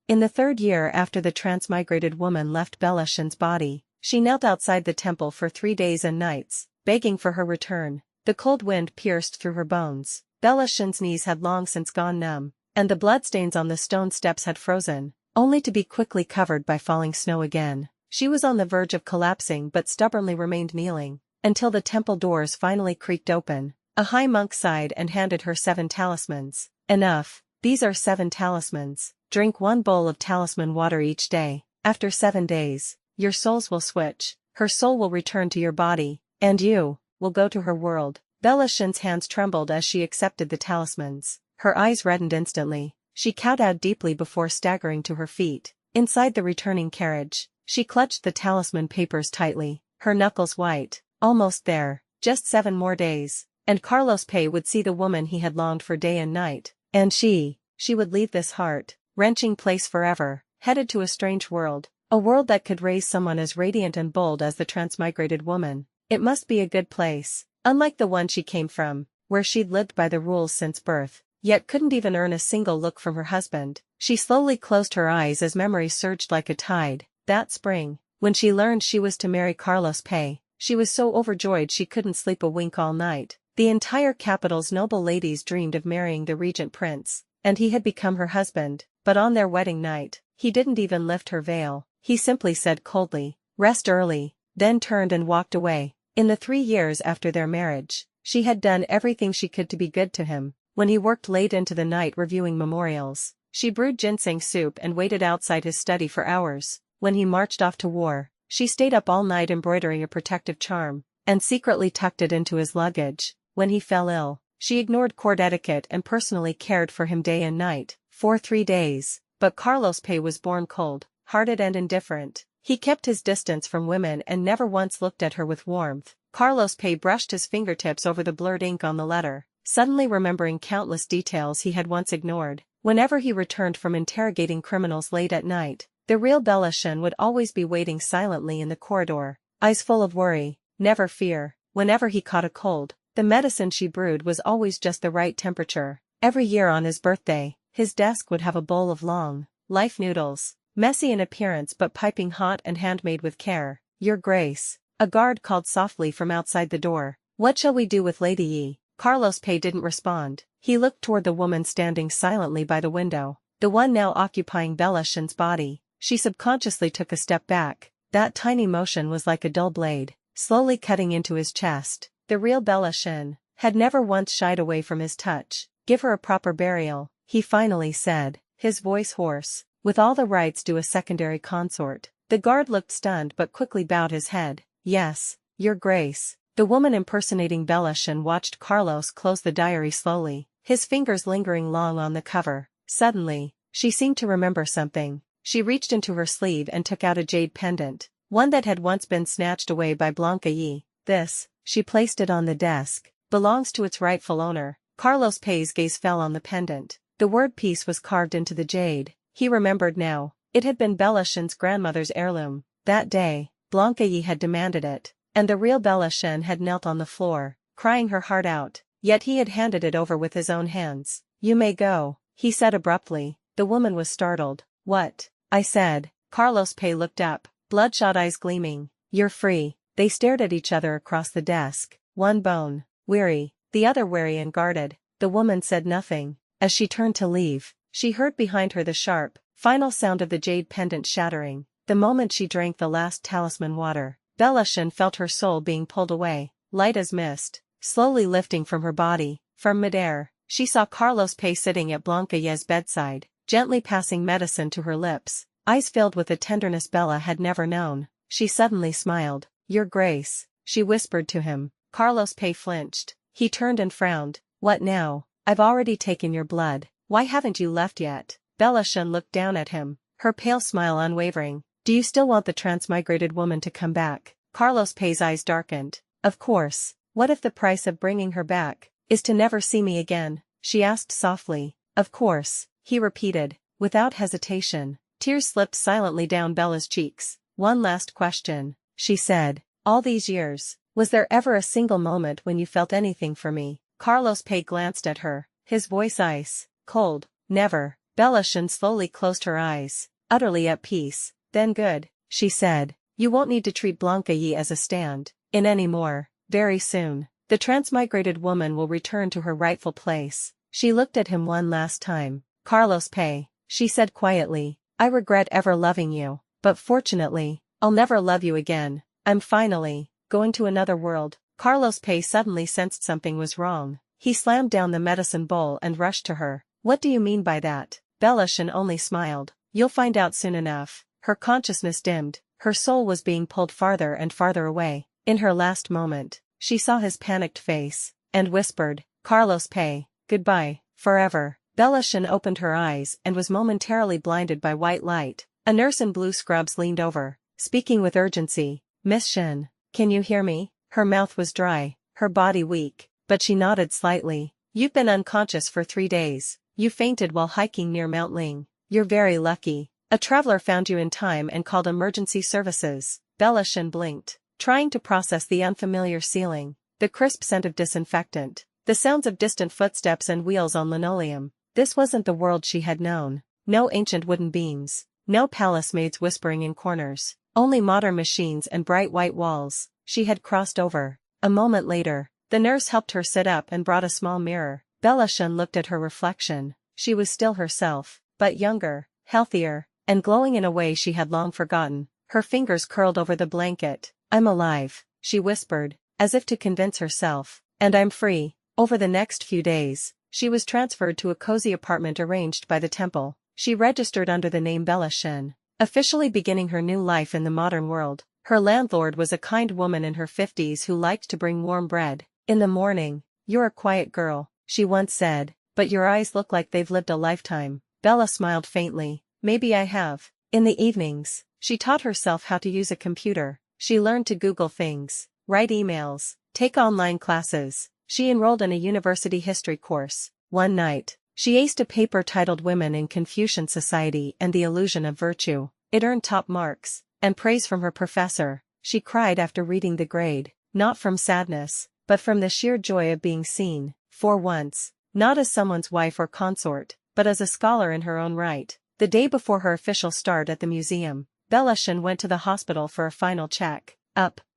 In the third year after the transmigrated woman left Belashin's body, she knelt outside the temple for 3 days and nights, begging for her return. The cold wind pierced through her bones. Belashin's knees had long since gone numb, and the bloodstains on the stone steps had frozen, only to be quickly covered by falling snow again. She was on the verge of collapsing but stubbornly remained kneeling, until the temple doors finally creaked open. A high monk sighed and handed her 7 talismans. Enough. These are 7 talismans. Drink 1 bowl of talisman water each day. After 7 days, your souls will switch. Her soul will return to your body, and you will go to her world. Belashin's hands trembled as she accepted the talismans. Her eyes reddened instantly. She kowtowed deeply before staggering to her feet. Inside the returning carriage, she clutched the talisman papers tightly, her knuckles white. Almost there. Just 7 more days, and Carlos Pay would see the woman he had longed for day and night, and she would leave this heart-wrenching place forever, headed to a strange world, a world that could raise someone as radiant and bold as the transmigrated woman. It must be a good place, unlike the one she came from, where she'd lived by the rules since birth, yet couldn't even earn a single look from her husband. She slowly closed her eyes as memory surged like a tide. That spring, when she learned she was to marry Carlos Pay, she was so overjoyed she couldn't sleep a wink all night. The entire capital's noble ladies dreamed of marrying the regent prince, and he had become her husband, but on their wedding night, he didn't even lift her veil. He simply said coldly, "Rest early," then turned and walked away. In the 3 years after their marriage, she had done everything she could to be good to him. When he worked late into the night reviewing memorials, she brewed ginseng soup and waited outside his study for hours. When he marched off to war, she stayed up all night embroidering a protective charm, and secretly tucked it into his luggage. When he fell ill, she ignored court etiquette and personally cared for him day and night, for 3 days. But Carlos Pay was born cold-hearted and indifferent. He kept his distance from women and never once looked at her with warmth. Carlos Pay brushed his fingertips over the blurred ink on the letter, suddenly remembering countless details he had once ignored. Whenever he returned from interrogating criminals late at night, the real Belashin would always be waiting silently in the corridor, eyes full of worry, never fear. Whenever he caught a cold, the medicine she brewed was always just the right temperature. Every year on his birthday, his desk would have a bowl of long, life noodles, messy in appearance but piping hot and handmade with care. "Your Grace," a guard called softly from outside the door. "What shall we do with Lady Yi?" Carlos Pay didn't respond. He looked toward the woman standing silently by the window, the one now occupying Belashin's body. She subconsciously took a step back. That tiny motion was like a dull blade, slowly cutting into his chest. The real Belashin had never once shied away from his touch. "Give her a proper burial," he finally said, his voice hoarse, "with all the rights due a secondary consort." The guard looked stunned but quickly bowed his head. "Yes, Your Grace." The woman impersonating Belashin watched Carlos close the diary slowly, his fingers lingering long on the cover. Suddenly, she seemed to remember something. She reached into her sleeve and took out a jade pendant, one that had once been snatched away by Blanca Yi. "This," she placed it on the desk, "belongs to its rightful owner." Carlos Pay's gaze fell on the pendant. The word peace was carved into the jade. He remembered now. It had been Belashin's grandmother's heirloom. That day, Blanca Yi had demanded it, and the real Belashin had knelt on the floor, crying her heart out, yet he had handed it over with his own hands. "You may go," he said abruptly. The woman was startled. "What?" I said. Carlos Pay looked up, bloodshot eyes gleaming. "You're free." They stared at each other across the desk, one bone weary, the other wary and guarded. The woman said nothing. As she turned to leave, she heard behind her the sharp, final sound of the jade pendant shattering. The moment she drank the last talisman water, Belashin felt her soul being pulled away, light as mist, slowly lifting from her body. From midair, she saw Carlos Pay sitting at Blanca Ye's bedside, gently passing medicine to her lips, eyes filled with a tenderness Bella had never known. She suddenly smiled. "Your Grace," she whispered to him. Carlos Pay flinched. He turned and frowned. "What now?" "I've already taken your blood. Why haven't you left yet?" Belashin looked down at him, her pale smile unwavering. "Do you still want the transmigrated woman to come back?" Carlos Pay's eyes darkened. "Of course. What if the price of bringing her back is to never see me again?" she asked softly. "Of course," he repeated, without hesitation. Tears slipped silently down Bella's cheeks. "One last question," she said. "All these years, was there ever a single moment when you felt anything for me?" Carlos Pay glanced at her, his voice ice cold. "Never." Bellashin slowly closed her eyes, utterly at peace. Then good, she said. You won't need to treat Blanca Yi as a stand-in anymore. Very soon, the transmigrated woman will return to her rightful place. She looked at him one last time. Carlos Pay, she said quietly, I regret ever loving you, but fortunately, I'll never love you again. I'm finally going to another world. Carlos Pay suddenly sensed something was wrong. He slammed down the medicine bowl and rushed to her. What do you mean by that? Bellashin only smiled. You'll find out soon enough. Her consciousness dimmed. Her soul was being pulled farther and farther away. In her last moment, she saw his panicked face, and whispered, Carlos Pay, goodbye, forever. Bellashin opened her eyes and was momentarily blinded by white light. A nurse in blue scrubs leaned over, speaking with urgency. Miss Shin, can you hear me? Her mouth was dry, her body weak, but she nodded slightly. You've been unconscious for 3 days. You fainted while hiking near Mount Ling. You're very lucky. A traveler found you in time and called emergency services. Bellashin blinked, trying to process the unfamiliar ceiling, the crisp scent of disinfectant, the sounds of distant footsteps and wheels on linoleum. This wasn't the world she had known. No ancient wooden beams, no palace maids whispering in corners, only modern machines and bright white walls. She had crossed over. A moment later, the nurse helped her sit up and brought a small mirror. Bellashin looked at her reflection. She was still herself, but younger, healthier, and glowing in a way she had long forgotten. Her fingers curled over the blanket. I'm alive, she whispered, as if to convince herself, and I'm free. Over the next few days, she was transferred to a cozy apartment arranged by the temple. She registered under the name Bellashin, officially beginning her new life in the modern world. Her landlord was a kind woman in her 50s who liked to bring warm bread. In the morning, you're a quiet girl, she once said, but your eyes look like they've lived a lifetime. Bella smiled faintly. Maybe I have. In the evenings, she taught herself how to use a computer. She learned to Google things, write emails, take online classes. She enrolled in a university history course. One night, she aced a paper titled Women in Confucian Society and the Illusion of Virtue. It earned top marks and praise from her professor. She cried after reading the grade, not from sadness, but from the sheer joy of being seen, for once, not as someone's wife or consort, but as a scholar in her own right. The day before her official start at the museum, Bellashin went to the hospital for a final check.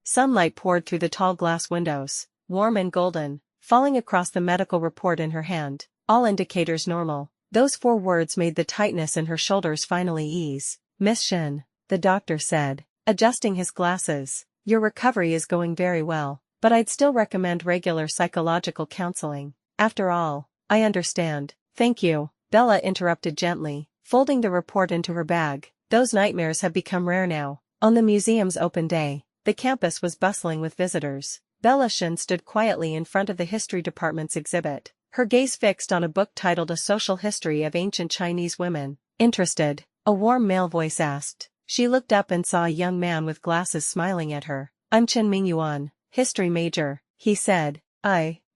Sunlight poured through the tall glass windows, warm and golden, falling across the medical report in her hand. All indicators normal. Those 4 words made the tightness in her shoulders finally ease. Miss Shin, the doctor said, adjusting his glasses, your recovery is going very well, but I'd still recommend regular psychological counseling. After all, I understand. Thank you, Bella interrupted gently, folding the report into her bag. Those nightmares have become rare now. On the museum's open day, the campus was bustling with visitors. Bellashin stood quietly in front of the history department's exhibit, her gaze fixed on a book titled A Social History of Ancient Chinese Women. Interested? A warm male voice asked. She looked up and saw a young man with glasses smiling at her. I'm Chen Mingyuan, history major, he said.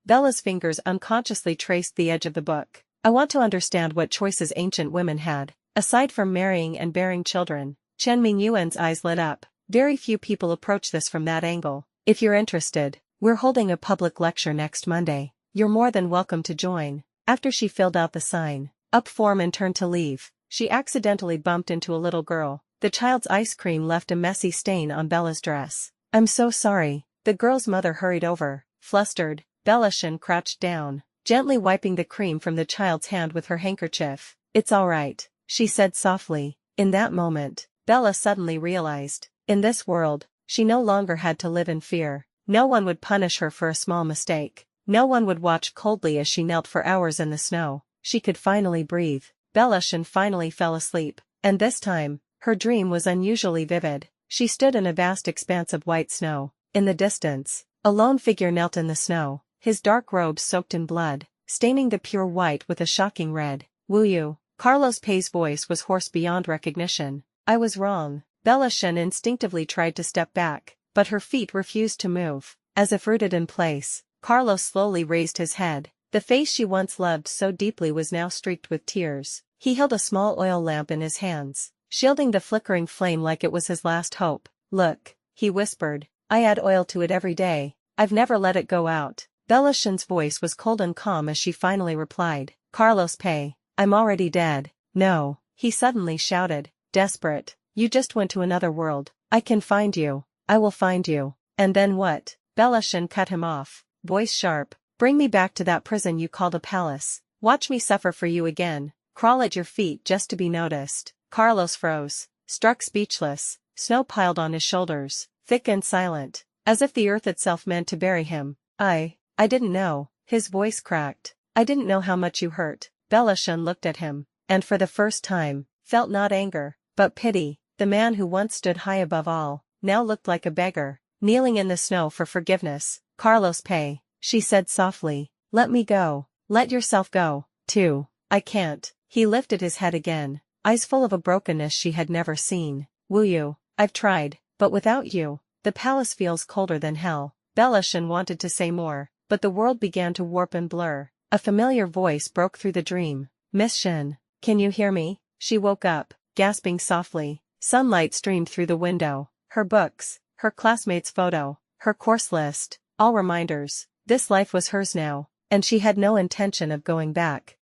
Bella's fingers unconsciously traced the edge of the book. I want to understand what choices ancient women had, aside from marrying and bearing children. Chen Mingyuan's eyes lit up. Very few people approach this from that angle. If you're interested, we're holding a public lecture next Monday. You're more than welcome to join. After she filled out the sign up form and turned to leave, she accidentally bumped into a little girl. The child's ice cream left a messy stain on Bella's dress. I'm so sorry. The girl's mother hurried over. Flustered, Bellashin crouched down, gently wiping the cream from the child's hand with her handkerchief. It's all right, she said softly. In that moment, Bella suddenly realized, in this world, she no longer had to live in fear. No one would punish her for a small mistake. No one would watch coldly as she knelt for hours in the snow. She could finally breathe. Bellashin finally fell asleep, and this time, her dream was unusually vivid. She stood in a vast expanse of white snow. In the distance, a lone figure knelt in the snow, his dark robes soaked in blood, staining the pure white with a shocking red. Wu Yu. Carlos Pei's voice was hoarse beyond recognition. I was wrong. Bellashin instinctively tried to step back, but her feet refused to move. As if rooted in place, Carlos slowly raised his head. The face she once loved so deeply was now streaked with tears. He held a small oil lamp in his hands, shielding the flickering flame like it was his last hope. Look, he whispered, I add oil to it every day. I've never let it go out. Bellashin's voice was cold and calm as she finally replied. Carlos Pei, I'm already dead. No, he suddenly shouted, desperate. You just went to another world. I can find you. I will find you. And then what? Belashin cut him off, voice sharp. Bring me back to that prison you called a palace. Watch me suffer for you again. Crawl at your feet just to be noticed. Carlos froze, struck speechless, snow piled on his shoulders, thick and silent, as if the earth itself meant to bury him. I didn't know, his voice cracked. I didn't know how much you hurt. Belashin looked at him, and for the first time, felt not anger, but pity. The man who once stood high above all, now looked like a beggar, kneeling in the snow for forgiveness. Carlos Pay, she said softly, let me go. Let yourself go, too. I can't. He lifted his head again, eyes full of a brokenness she had never seen. Will you? I've tried, but without you, the palace feels colder than hell. Belashin wanted to say more, but the world began to warp and blur. A familiar voice broke through the dream. Miss Shin, can you hear me? She woke up, gasping softly. Sunlight streamed through the window. Her books, her classmate's photo, her course list, all reminders. This life was hers now, and she had no intention of going back.